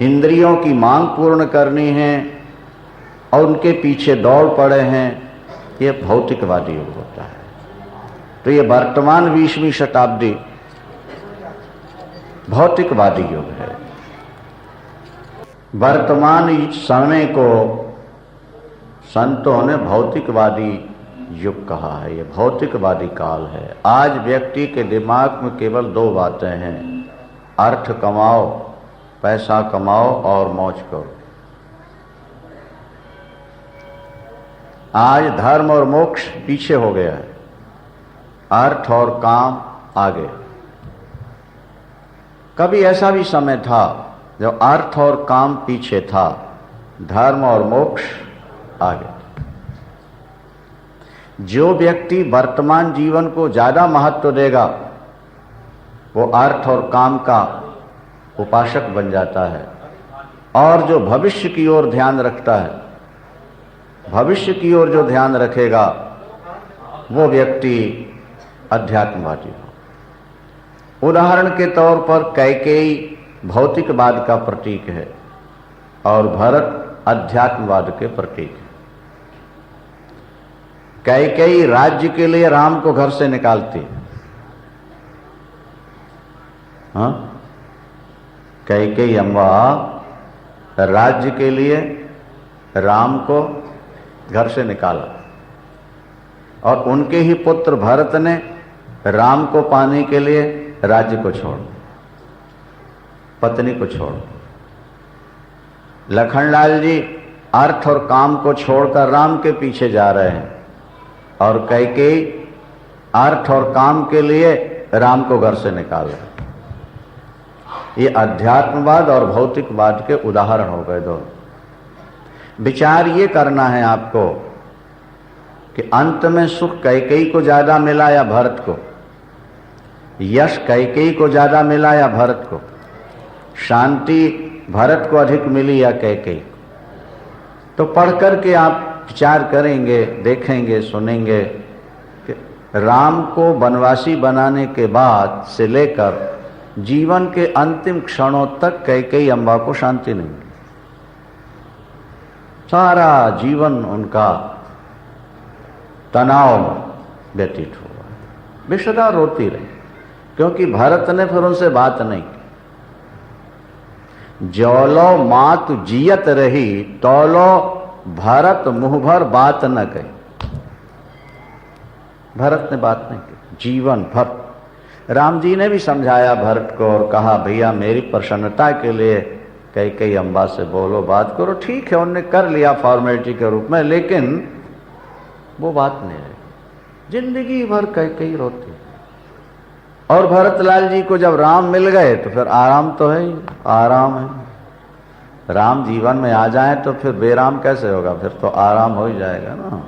इंद्रियों की मांग पूर्ण करनी है और उनके पीछे दौड़ पड़े हैं, ये भौतिकवादी युग होता है। तो ये वर्तमान 20वीं शताब्दी भौतिकवादी युग है। वर्तमान समय को संतों ने भौतिकवादी युग कहा है। ये भौतिकवादी काल है। आज व्यक्ति के दिमाग में केवल दो बातें हैं, अर्थ कमाओ, पैसा कमाओ और मौज करो। आज धर्म और मोक्ष पीछे हो गया है, अर्थ और काम आगे। कभी ऐसा भी समय था जब अर्थ और काम पीछे था, धर्म और मोक्ष आगे। जो व्यक्ति वर्तमान जीवन को ज्यादा महत्व देगा वो अर्थ और काम का उपासक बन जाता है, और जो भविष्य की ओर ध्यान रखता है, भविष्य की ओर जो ध्यान रखेगा वो व्यक्ति अध्यात्मवादी हो। उदाहरण के तौर पर कैकेयी भौतिकवाद का प्रतीक है और भरत अध्यात्मवाद के प्रतीक है। कैकेयी राज्य के लिए राम को घर से निकालती है। हाँ, कैकेयी अम्बा राज्य के लिए राम को घर से निकाला, और उनके ही पुत्र भरत ने राम को पाने के लिए राज्य को छोड़, पत्नी को छोड़। लखनलाल जी अर्थ और काम को छोड़कर राम के पीछे जा रहे हैं, और कैकेयी अर्थ और काम के लिए राम को घर से निकाल रहे हैं। ये अध्यात्मवाद और भौतिकवाद के उदाहरण हो गए दोनों। विचार ये करना है आपको कि अंत में सुख कैकेयी को ज्यादा मिला या भरत को, यश कैकेयी को ज्यादा मिला या भरत को, शांति भरत को अधिक मिली या कैकेयी को। तो पढ़ करके आप विचार करेंगे, देखेंगे, सुनेंगे कि राम को वनवासी बनाने के बाद से लेकर जीवन के अंतिम क्षणों तक कैकेयी अम्बा को शांति नहीं मिली। सारा जीवन उनका तनाव व्यतीत हुआ, बेसदा रोती रही, क्योंकि भरत ने फिर उनसे बात नहीं की। जौलो मात जियत रही, तौलो भरत मुंह भर बात न कही। भरत ने बात नहीं की जीवन भर। राम जी ने भी समझाया भरत को और कहा भैया मेरी प्रसन्नता के लिए कैकेयी अम्बा से बोलो, बात करो। ठीक है, उन्होंने कर लिया फॉर्मेलिटी के रूप में, लेकिन वो बात नहीं रही। जिंदगी भर कैकेयी रोती। और भरतलाल जी को जब राम मिल गए तो फिर आराम तो है ही, आराम है। राम जीवन में आ जाए तो फिर बेराम कैसे होगा, फिर तो आराम हो ही जाएगा ना।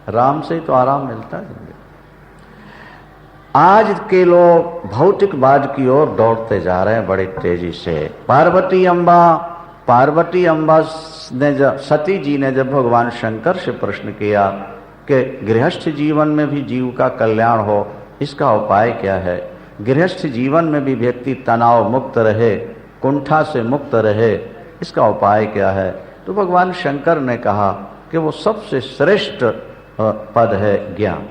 राम से ही तो आराम मिलता है। आज के लोग भौतिकवाद की ओर दौड़ते जा रहे हैं बड़ी तेजी से। पार्वती अम्बा ने जब सती जी ने जब भगवान शंकर से प्रश्न किया कि गृहस्थ जीवन में भी जीव का कल्याण हो, इसका उपाय क्या है, गृहस्थ जीवन में भी व्यक्ति तनाव मुक्त रहे, कुंठा से मुक्त रहे, इसका उपाय क्या है, तो भगवान शंकर ने कहा कि वो सबसे श्रेष्ठ पद है ज्ञान।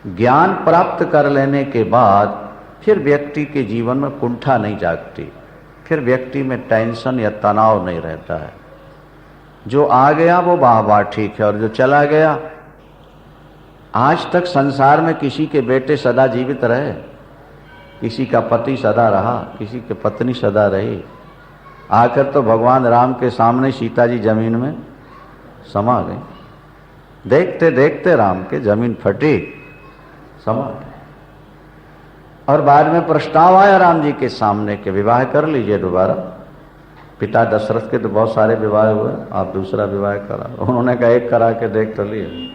ज्ञान प्राप्त कर लेने के बाद फिर व्यक्ति के जीवन में कुंठा नहीं जागती, फिर व्यक्ति में टेंशन या तनाव नहीं रहता है। जो आ गया वो वाह ठीक है, और जो चला गया, आज तक संसार में किसी के बेटे सदा जीवित रहे, किसी का पति सदा रहा, किसी की पत्नी सदा रही। आखिर तो भगवान राम के सामने सीता जी जमीन में समा गई। देखते देखते राम के जमीन फटी, समा गई। और बाद में प्रस्ताव आया राम जी के सामने के विवाह कर लीजिए दोबारा। पिता दशरथ के तो बहुत सारे विवाह हुए, आप दूसरा विवाह करा। उन्होंने कहा एक करा के देख तो लिए।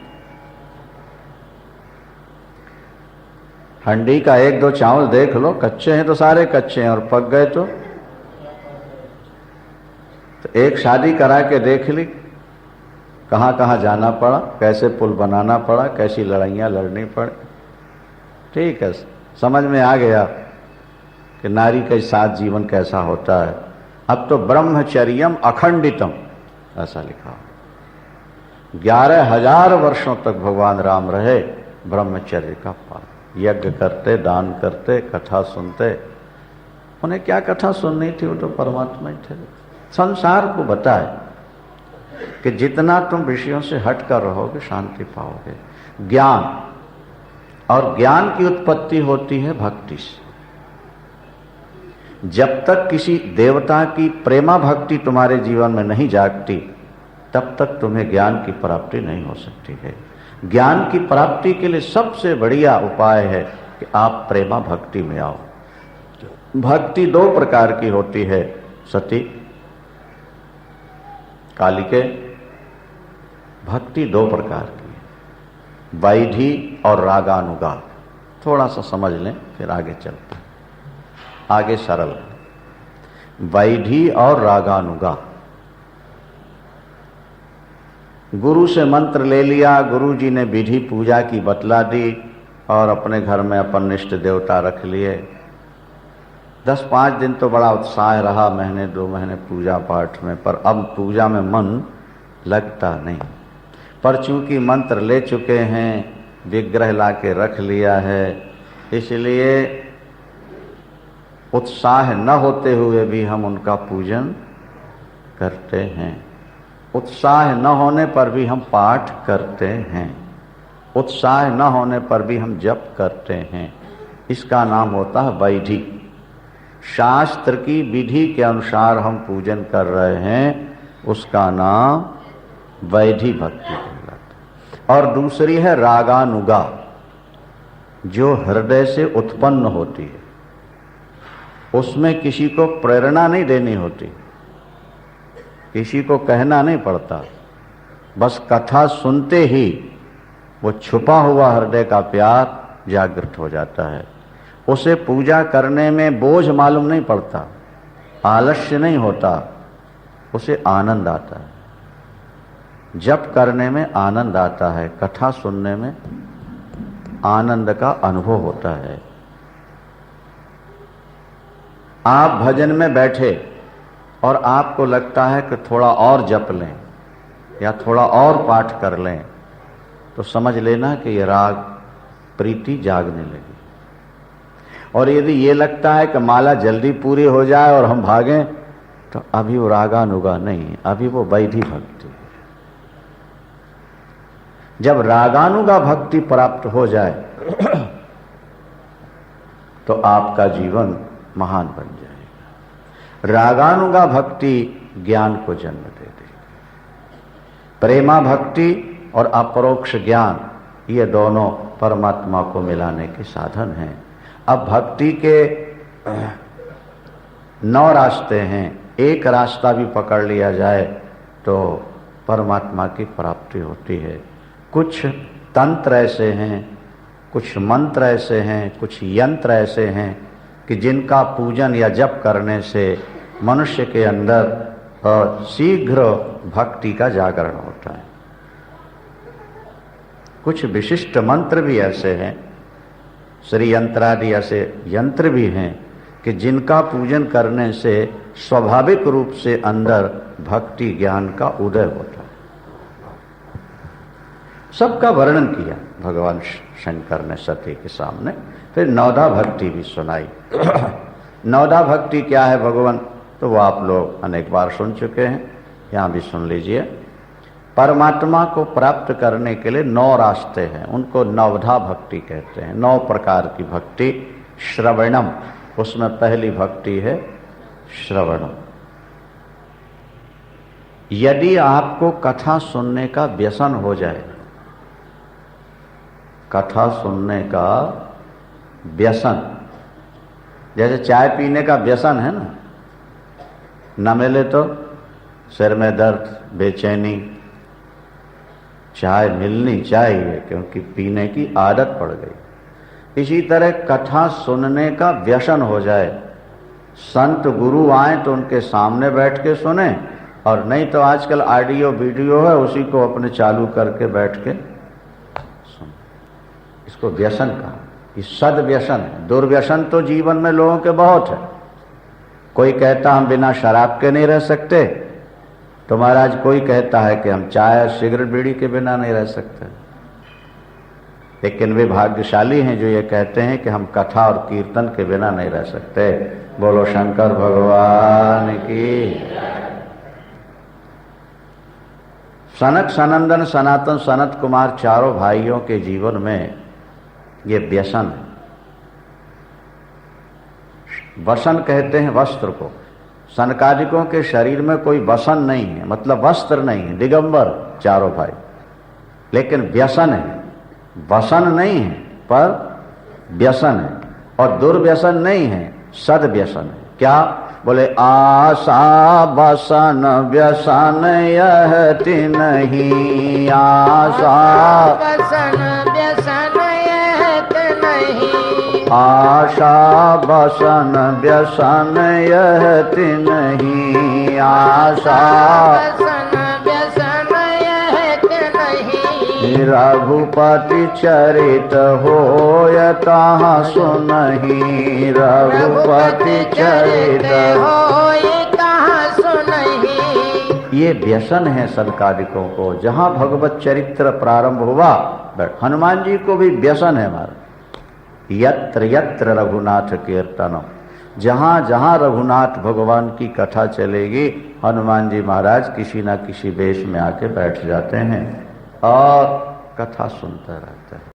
हंडी का एक दो चावल देख लो, कच्चे हैं तो सारे कच्चे हैं, और पक गए तो एक शादी करा के देख ली, कहाँ कहाँ जाना पड़ा, कैसे पुल बनाना पड़ा, कैसी लड़ाइयाँ लड़नी पड़ी। ठीक है, समझ में आ गया कि नारी के साथ जीवन कैसा होता है। अब तो ब्रह्मचर्यम अखंडितम ऐसा लिखा। 11,000 वर्षों तक भगवान राम रहे ब्रह्मचर्य का पालन, यज्ञ करते, दान करते, कथा सुनते। उन्हें क्या कथा सुननी थी, वो तो परमात्मा ही थे। संसार को बताए कि जितना तुम विषयों से हट कर रहोगे शांति पाओगे। ज्ञान, और ज्ञान की उत्पत्ति होती है भक्ति से। जब तक किसी देवता की प्रेमा भक्ति तुम्हारे जीवन में नहीं जागती, तब तक तुम्हें ज्ञान की प्राप्ति नहीं हो सकती है। ज्ञान की प्राप्ति के लिए सबसे बढ़िया उपाय है कि आप प्रेमा भक्ति में आओ। भक्ति दो प्रकार की होती है, सती कालिके भक्ति दो प्रकार की है, वैधी और रागानुगा। थोड़ा सा समझ लें फिर आगे चलते हैं, आगे सरल है। वैधी और रागानुगा। गुरु से मंत्र ले लिया, गुरु जी ने विधि पूजा की बतला दी और अपने घर में अपन इष्ट देवता रख लिए। 10-5 दिन तो बड़ा उत्साह रहा, महीने 2 महीने पूजा पाठ में, पर अब पूजा में मन लगता नहीं। पर चूंकि मंत्र ले चुके हैं, विग्रह ला के रख लिया है, इसलिए उत्साह न होते हुए भी हम उनका पूजन करते हैं। उत्साह न होने पर भी हम पाठ करते हैं, उत्साह न होने पर भी हम जप करते हैं। इसका नाम होता है वैधि। शास्त्र की विधि के अनुसार हम पूजन कर रहे हैं, उसका नाम वैधि भक्ति कहलाता है। और दूसरी है रागानुगा, जो हृदय से उत्पन्न होती है। उसमें किसी को प्रेरणा नहीं देनी होती, किसी को कहना नहीं पड़ता, बस कथा सुनते ही वो छुपा हुआ हृदय का प्यार जागृत हो जाता है। उसे पूजा करने में बोझ मालूम नहीं पड़ता, आलस्य नहीं होता, उसे आनंद आता है। जप करने में आनंद आता है, कथा सुनने में आनंद का अनुभव होता है। आप भजन में बैठे और आपको लगता है कि थोड़ा और जप लें या थोड़ा और पाठ कर लें, तो समझ लेना कि ये राग प्रीति जागने लगी। और यदि ये लगता है कि माला जल्दी पूरी हो जाए और हम भागें, तो अभी वो रागानुगा नहीं, अभी वो वैधि भक्ति है। जब रागानुगा भक्ति प्राप्त हो जाए तो आपका जीवन महान बन जाएगा। रागानुगा भक्ति ज्ञान को जन्म दे देगी। प्रेमा भक्ति और अपरोक्ष ज्ञान, ये दोनों परमात्मा को मिलाने के साधन हैं। अब भक्ति के 9 रास्ते हैं, एक रास्ता भी पकड़ लिया जाए तो परमात्मा की प्राप्ति होती है। कुछ तंत्र ऐसे हैं, कुछ मंत्र ऐसे हैं, कुछ यंत्र ऐसे हैं कि जिनका पूजन या जप करने से मनुष्य के अंदर शीघ्र भक्ति का जागरण होता है। कुछ विशिष्ट मंत्र भी ऐसे हैं, श्री यंत्रादि ऐसे यंत्र भी हैं कि जिनका पूजन करने से स्वाभाविक रूप से अंदर भक्ति ज्ञान का उदय होता है। सबका वर्णन किया भगवान शंकर ने सती के सामने। फिर नवधा भक्ति भी सुनाई। नवधा भक्ति क्या है भगवान, तो वो आप लोग अनेक बार सुन चुके हैं, यहाँ भी सुन लीजिए। परमात्मा को प्राप्त करने के लिए 9 रास्ते हैं, उनको नवधा भक्ति कहते हैं। 9 प्रकार की भक्ति। श्रवणम, उसमें पहली भक्ति है श्रवणम। यदि आपको कथा सुनने का व्यसन हो जाए, कथा सुनने का व्यसन, जैसे चाय पीने का व्यसन है ना, न मिले तो सिर में दर्द, बेचैनी, चाय मिलनी चाहिए क्योंकि पीने की आदत पड़ गई। इसी तरह कथा सुनने का व्यसन हो जाए, संत गुरु आए तो उनके सामने बैठ के सुने, और नहीं तो आजकल ऑडियो वीडियो है, उसी को अपने चालू करके बैठ के सुन। इसको व्यसन कहा। ये सद व्यसन है। दुर्व्यसन तो जीवन में लोगों के बहुत है। कोई कहता हम बिना शराब के नहीं रह सकते, तो महाराज कोई कहता है कि हम चाय सिगरेट बीड़ी के बिना नहीं रह सकते। लेकिन वे भाग्यशाली हैं जो ये कहते हैं कि हम कथा और कीर्तन के बिना नहीं रह सकते। बोलो शंकर भगवान की। सनक, सनंदन, सनातन, सनत कुमार चारों भाइयों के जीवन में ये व्यसन है। वसन कहते हैं वस्त्र को। सनकादिकों के शरीर में कोई वसन नहीं है, मतलब वस्त्र नहीं है, दिगंबर चारों भाई, लेकिन व्यसन है। वसन नहीं है पर व्यसन है, और दुर्व्यसन नहीं है, सद व्यसन है। क्या? बोले आशा बसन व्यसन यह नहीं, आशा बसन व्यसन यह नहीं, आशा बसन व्यसन यह नहीं, आशा बसन व्यसन यह नहीं, रघुपति चरित होय तहाँ सुनहि, रघुपति चरित होय तहाँ सुनहि। ये व्यसन है संकादिकों को। जहाँ भगवत चरित्र प्रारंभ हुआ, हनुमान जी को भी व्यसन है हमारा। यत्र यत्र रघुनाथ कीर्तनम, जहाँ जहाँ रघुनाथ भगवान की कथा चलेगी, हनुमान जी महाराज किसी न किसी वेश में आके बैठ जाते हैं और कथा सुनते रहते हैं।